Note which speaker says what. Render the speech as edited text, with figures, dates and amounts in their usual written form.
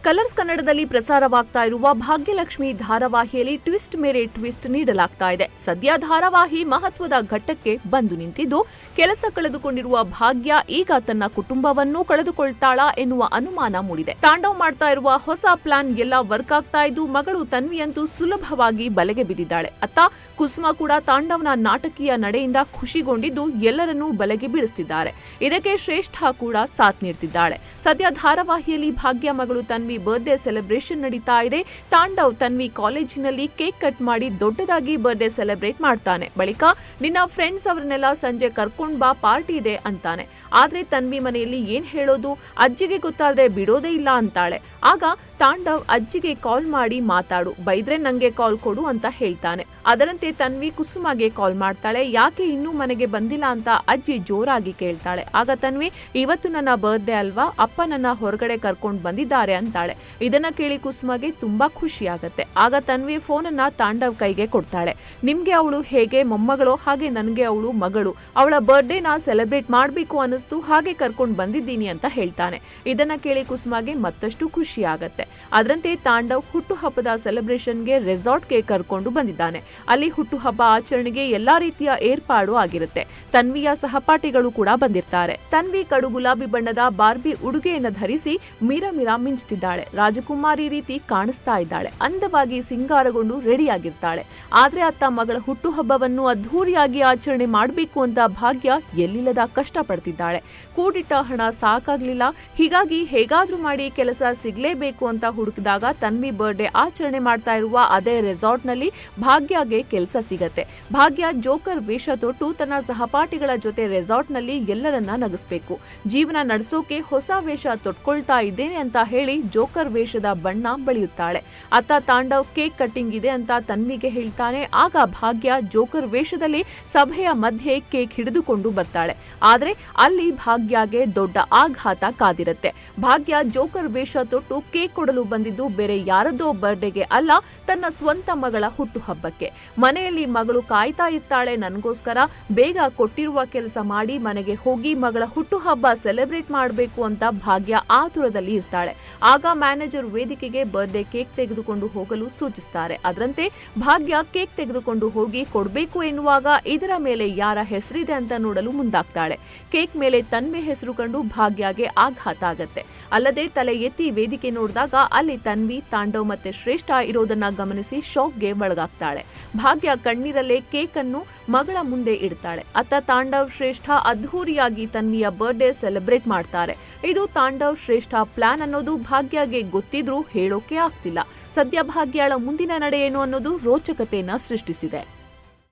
Speaker 1: Colours ಕನ್ನಡದಲ್ಲಿ ಪ್ರಸಾರವಾಗ್ತಾ ಇರುವ Bhagyalakshmi ಧಾರಾವಾಹಿಯಲ್ಲಿ twist ಮೇಲೆ ಟ್ವಿಸ್ಟ್ ನೀಡಲಾಗ್ತಾ ಇದೆ. ಸದ್ಯ ಧಾರಾವಾಹಿ ಮಹತ್ವದ ಘಟ್ಟಕ್ಕೆ ಬಂದು ನಿಂತಿದ್ದು, ಕೆಲಸ ಕಳೆದುಕೊಂಡಿರುವ ಭಾಗ್ಯ ಈಗ ತನ್ನ ಕುಟುಂಬವನ್ನೂ ಕಳೆದುಕೊಳ್ತಾಳಾ ಎನ್ನುವ ಅನುಮಾನ ಮೂಡಿದೆ. ತಾಂಡವ್ ಮಾಡ್ತಾ ಇರುವ ಹೊಸ ಪ್ಲಾನ್ ಎಲ್ಲ ವರ್ಕ್ ಆಗ್ತಾ ಇದ್ದು, ಮಗಳು ತನ್ವಿಯಂತೂ ಸುಲಭವಾಗಿ ಬಲೆಗೆ ಬಿದ್ದಿದ್ದಾಳೆ. ಅತ್ತ ಕುಸುಮ ಕೂಡ ತಾಂಡವ್ನ ನಾಟಕೀಯ ನಡೆಯಿಂದ ಖುಷಿಗೊಂಡಿದ್ದು ಎಲ್ಲರನ್ನೂ ಬಲೆಗೆ ಬೀಳಿಸುತ್ತಿದ್ದಾರೆ. ಇದಕ್ಕೆ ಶ್ರೇಷ್ಠ ಕೂಡ ಸಾಥ್ ನೀಡುತ್ತಿದ್ದಾಳೆ. ಸದ್ಯ ಧಾರಾವಾಹಿಯಲ್ಲಿ ಭಾಗ್ಯ ಮಗಳು ತನ್ವಿ ಬರ್ಡೇ ಸೆಲೆಬ್ರೇಷನ್ ನಡೀತಾ ಇದೆ. ತಾಂಡವ್ ತನ್ವಿ ಕಾಲೇಜಿನಲ್ಲಿ ಕೇಕ್ ಕಟ್ ಮಾಡಿ ದೊಡ್ಡದಾಗಿ ಬರ್ಡೇ ಸೆಲೆಬ್ರೇಟ್ ಮಾಡ್ತಾನೆ. ಬಳಿಕ ನಿನ್ನ ಫ್ರೆಂಡ್ಸ್ ಅವರನ್ನೆಲ್ಲ ಸಂಜೆ ಕರ್ಕೊಂಡ್ ಬಾ, ಪಾರ್ಟಿ ಇದೆ ಅಂತಾನೆ. ಆದ್ರೆ ತನ್ವಿ ಮನೆಯಲ್ಲಿ ಏನ್ ಹೇಳೋದು, ಅಜ್ಜಿಗೆ ಗೊತ್ತಾದ್ರೆ ಬಿಡೋದೇ ಇಲ್ಲ ಅಂತಾಳೆ. ಆಗ ತಾಂಡವ್ ಅಜ್ಜಿಗೆ ಕಾಲ್ ಮಾಡಿ ಮಾತಾಡು, ಬೈದ್ರೆ ನಂಗೆ ಕಾಲ್ ಕೊಡು ಅಂತ ಹೇಳ್ತಾನೆ. ಅದರಂತೆ ತನ್ವಿ ಕುಸುಮಗೆ ಕಾಲ್ ಮಾಡ್ತಾಳೆ. ಯಾಕೆ ಇನ್ನೂ ಮನೆಗೆ ಬಂದಿಲ್ಲ ಅಂತ ಅಜ್ಜಿ ಜೋರಾಗಿ ಕೇಳ್ತಾಳೆ. ಆಗ ತನ್ವಿ, ಇವತ್ತು ನನ್ನ ಬರ್ಡೇ ಅಲ್ವಾ, ಅಪ್ಪ ನನ್ನ ಹೊರಗಡೆ ಕರ್ಕೊಂಡು ಬಂದಿದ್ದಾರೆ ಅಂತಾಳೆ. ಇದನ್ನ ಕೇಳಿ ಕುಸುಮಗೆ ತುಂಬಾ ಖುಷಿ ಆಗತ್ತೆ. ಆಗ ತನ್ವಿ ಫೋನ್ ಅನ್ನ ತಾಂಡವ್ ಕೈಗೆ ಕೊಡ್ತಾಳೆ. ನಿಮ್ಗೆ ಅವಳು ಹೇಗೆ ಮೊಮ್ಮಗಳು, ಹಾಗೆ ನನ್ಗೆ ಅವಳು ಮಗಳು. ಅವಳ ಬರ್ಡೇನ ಸೆಲೆಬ್ರೇಟ್ ಮಾಡ್ಬೇಕು ಅನಿಸ್ತು, ಹಾಗೆ ಕರ್ಕೊಂಡು ಬಂದಿದ್ದೀನಿ ಅಂತ ಹೇಳ್ತಾನೆ. ಇದನ್ನ ಕೇಳಿ ಕುಸುಮಗೆ ಮತ್ತಷ್ಟು ಖುಷಿ ಆಗತ್ತೆ. ಅದರಂತೆ ತಾಂಡವ್ ಹುಟ್ಟುಹಬ್ಬದ ಸೆಲೆಬ್ರೇಷನ್ಗೆ ರೆಸಾರ್ಟ್ಗೆ ಕರ್ಕೊಂಡು ಬಂದಿದ್ದಾನೆ. ಅಲ್ಲಿ ಹುಟ್ಟುಹಬ್ಬ ಆಚರಣೆಗೆ ಎಲ್ಲಾ ರೀತಿಯ ಏರ್ಪಾಡು ಆಗಿರುತ್ತೆ. ತನ್ವಿಯ ಸಹಪಾಠಿಗಳು ಕೂಡ ಬಂದಿರ್ತಾರೆ. ತನ್ವಿ ಕಡು ಗುಲಾಬಿ ಬಣ್ಣದ ಬಾರ್ಬಿ ಉಡುಗೆಯನ್ನು ಧರಿಸಿ ಮೀರ ಮಿಂಚುತ್ತಿದ್ದಾಳೆ. ರಾಜಕುಮಾರಿ ರೀತಿ ಕಾಣಿಸ್ತಾ ಇದ್ದಾಳೆ. ಅಂದವಾಗಿ ಸಿಂಗಾರಗೊಂಡು ರೆಡಿಯಾಗಿರ್ತಾಳೆ. ಆದ್ರೆ ಅತ್ತ ಮಗಳ ಹುಟ್ಟುಹಬ್ಬವನ್ನು ಅದ್ಧೂರಿಯಾಗಿ ಆಚರಣೆ ಮಾಡಬೇಕು ಅಂತ ಭಾಗ್ಯ ಎಲ್ಲಿಲ್ಲದ ಕಷ್ಟ ಪಡ್ತಿದ್ದಾಳೆ. ಕೂಡಿಟ್ಟ ಹಣ ಸಾಕಾಗ್ಲಿಲ್ಲ. ಹೀಗಾಗಿ ಹೇಗಾದ್ರೂ ಮಾಡಿ ಕೆಲಸ ಸಿಗ್ಲೇಬೇಕು ಅಂತ ಹುಡುಕಿದಾಗ ತನ್ವಿ ಬರ್ಡೇ ಆಚರಣೆ ಮಾಡ್ತಾ ಇರುವ ಅದೇ ರೆಸಾರ್ಟ್ ನಲ್ಲಿ ಭಾಗ್ಯಗೆ ಕೆಲಸ ಸಿಗತ್ತೆ. ಭಾಗ್ಯ ಜೋಕರ್ ವೇಷ ತೊಟ್ಟು ತನ್ನ ಸಹಪಾಠಿಗಳ ಜೊತೆ ರೆಸಾರ್ಟ್ ನಲ್ಲಿ ಎಲ್ಲರನ್ನ ನಗಿಸ್ಬೇಕು. ಜೀವನ ನಡೆಸೋಕೆ ಹೊಸ ವೇಷ ತೊಟ್ಕೊಳ್ತಾ ಇದ್ದೇನೆ ಅಂತ ಹೇಳಿ ಜೋಕರ್ ವೇಷದ ಬಣ್ಣ ಬಳಿಯುತ್ತಾಳೆ. ಅತ್ತ ತಾಂಡವ್ ಕೇಕ್ ಕಟ್ಟಿಂಗ್ ಇದೆ ಅಂತ ತನ್ವಿಗೆ ಹೇಳ್ತಾನೆ. ಆಗ ಭಾಗ್ಯ ಜೋಕರ್ ವೇಷದಲ್ಲಿ ಸಭೆಯ ಮಧ್ಯೆ ಕೇಕ್ ಹಿಡಿದುಕೊಂಡು ಬರ್ತಾಳೆ. ಆದ್ರೆ ಅಲ್ಲಿ ಭಾಗ್ಯಗೆ ದೊಡ್ಡ ಆಘಾತ ಕಾದಿರುತ್ತೆ. ಭಾಗ್ಯ ಜೋಕರ್ ವೇಷ ತೊಟ್ಟು ಕೇಕ್ ಕೊಡಲು ಬಂದಿದ್ದು ಬೇರೆ ಯಾರದೋ ಬರ್ಡೇಗೆ ಅಲ್ಲ, ತನ್ನ ಸ್ವಂತ ಮಗಳ ಹುಟ್ಟುಹಬ್ಬಕ್ಕೆ. ಮನೆಯಲ್ಲಿ ಮಗಳು ಕಾಯ್ತಾ ಇರ್ತಾಳೆ ನನಗೋಸ್ಕರ. ಬೇಗ ಕೊಟ್ಟಿರುವ ಕೆಲಸ ಮಾಡಿ ಮನೆಗೆ ಹೋಗಿ ಮಗಳ ಹುಟ್ಟುಹಬ್ಬ ಸೆಲೆಬ್ರೇಟ್ ಮಾಡಬೇಕು ಅಂತ ಭಾಗ್ಯ ಆತುರದಲ್ಲಿ ಇರ್ತಾಳೆ. ಆಗ ಮ್ಯಾನೇಜರ್ ವೇದಿಕೆಗೆ ಬರ್ಡೇ ಕೇಕ್ ತೆಗೆದುಕೊಂಡು ಹೋಗಲು ಸೂಚಿಸುತ್ತಾರೆ. ಅದರಂತೆ ಭಾಗ್ಯ ಕೇಕ್ ತೆಗೆದುಕೊಂಡು ಹೋಗಿ ಕೊಡಬೇಕು ಎನ್ನುವಾಗ ಇದರ ಮೇಲೆ ಯಾರ ಹೆಸರಿದೆ ಅಂತ ನೋಡಲು ಮುಂದಾಗ್ತಾಳೆ. ಕೇಕ್ ಮೇಲೆ ತನ್ವಿ ಹೆಸರು ಕಂಡು ಭಾಗ್ಯಗೆ ಆಘಾತ ಆಗತ್ತೆ. ಅಲ್ಲದೆ ತಲೆ ಎತ್ತಿ ವೇದಿಕೆ ನೋಡಿದಾಗ ಅಲ್ಲಿ ತನ್ವಿ, ತಾಂಡವ್ ಮತ್ತೆ ಶ್ರೇಷ್ಠ ಇರೋದನ್ನ ಗಮನಿಸಿ ಶಾಕ್ಗೆ ಒಳಗಾಗ್ತಾಳೆ. ಭಾಗ್ಯ ಕಣ್ಣೀರಲ್ಲೇ ಕೇಕ್ ಅನ್ನು ಮಗಳ ಮುಂದೆ ಇಡ್ತಾಳೆ. ಅತ್ತ ತಾಂಡವ್ ಶ್ರೇಷ್ಠ ಅದ್ಧೂರಿಯಾಗಿ ತನ್ವಿಯ ಬರ್ಡೇ ಸೆಲೆಬ್ರೇಟ್ ಮಾಡ್ತಾರೆ. ಇದು ತಾಂಡವ್ ಶ್ರೇಷ್ಠ ಪ್ಲಾನ್ ಅನ್ನೋದು ಭಾಗ್ಯಗೆ ಗೊತ್ತಿದ್ರೂ ಹೇಳೋಕೆ ಆಗ್ತಿಲ್ಲ. ಸದ್ಯ ಭಾಗ್ಯಳ ಮುಂದಿನ ನಡೆ ಏನು ಅನ್ನೋದು ರೋಚಕತೆಯನ್ನ ಸೃಷ್ಟಿಸಿದೆ.